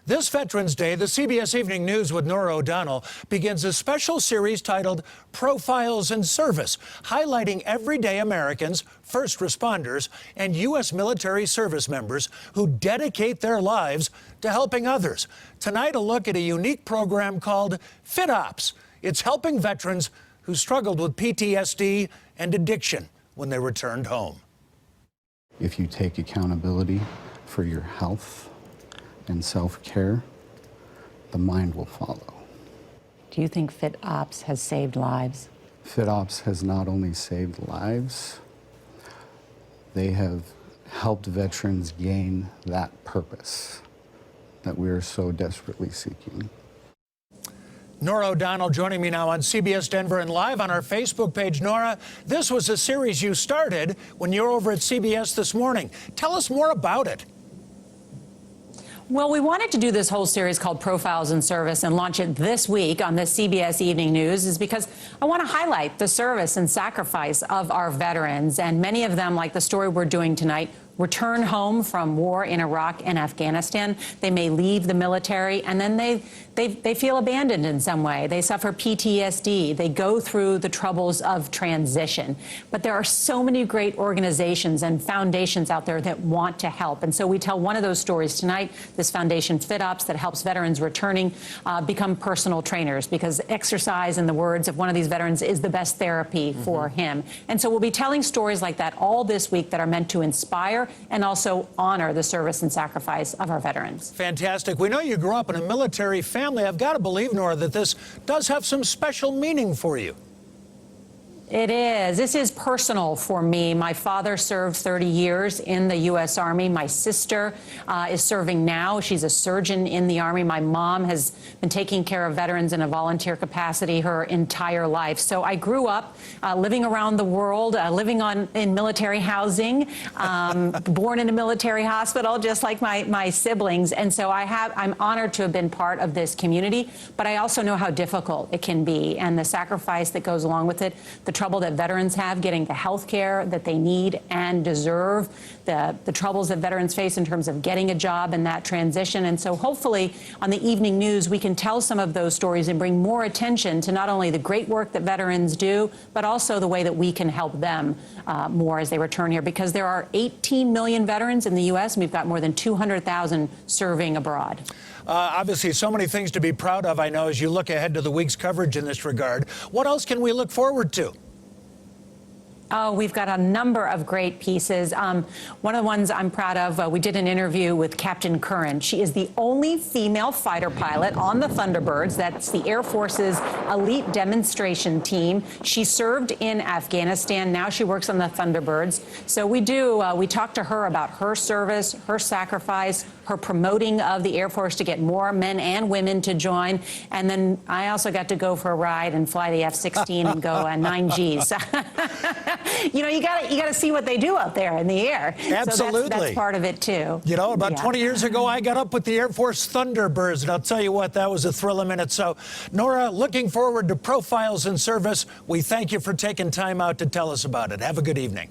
This Veterans Day, the CBS Evening News with Norah begins a special series titled Profiles in Service, highlighting everyday Americans, first responders, and U.S. military service members who dedicate their lives to helping others. Tonight, a look at a unique program called FitOps. It's helping veterans who struggled with PTSD and addiction when they returned home. If you take accountability for your health and self-care, the mind will follow. Do you think FitOps has saved lives? FitOps has not only saved lives, they have helped veterans gain that purpose that we are so desperately seeking. Norah joining me now on CBS Denver and live on our Facebook page. Norah, this was a series you started when you were over at CBS this morning. Tell us more about it. Well, we wanted to do this whole series called Profiles in Service and launch it this week on the CBS Evening News is because I want to highlight the service and sacrifice of our veterans. And many of them, like the story we're doing tonight, return home from war in Iraq and Afghanistan. They may leave the military and then they feel abandoned in some way. They suffer PTSD. They go through the troubles of transition. But there are so many great organizations and foundations out there that want to help. And so we tell one of those stories tonight, this foundation FitOps that helps veterans returning become personal trainers, because exercise, in the words of one of these veterans, is the best therapy for him. And so we'll be telling stories like that all this week that are meant to inspire and also honor the service and sacrifice of our veterans. Fantastic. We know you grew up in a military family. I've got to believe, Norah, that this does have some special meaning for you. It is. This is personal for me. My father served 30 years in the U.S. Army. My sister is serving now. She's a surgeon in the Army. My mom has been taking care of veterans in a volunteer capacity her entire life. So I grew up living around the world, living in military housing, born in a military hospital, just like my siblings. And so I'm honored to have been part of this community. But I also know how difficult it can be and the sacrifice that goes along with it, the trouble that veterans have getting the health care that they need and deserve, the troubles that veterans face in terms of getting a job and that transition. And so hopefully on the evening news, we can tell some of those stories and bring more attention to not only the great work that veterans do, but also the way that we can help them more as they return here, because there are 18 million veterans in the U.S. and we've got more than 200,000 serving abroad. Obviously, so many things to be proud of, I know, as you look ahead to the week's coverage in this regard. What else can we look forward to? Oh, we've got a number of great pieces. One of the ones I'm proud of, we did an interview with Captain Curran. She is the only female fighter pilot on the Thunderbirds. That's the Air Force's elite demonstration team. She served in Afghanistan. Now she works on the Thunderbirds. So we talked to her about her service, her sacrifice, her promoting of the Air Force to get more men and women to join. And then I also got to go for a ride and fly the F-16 and go 9Gs. You know, you gotta see what they do out there in the air. Absolutely. So that's part of it too. You know, about 20 years ago, I got up with the Air Force Thunderbirds, and I'll tell you what, that was a thrill a minute. So, Norah, looking forward to Profiles in Service. We thank you for taking time out to tell us about it. Have a good evening.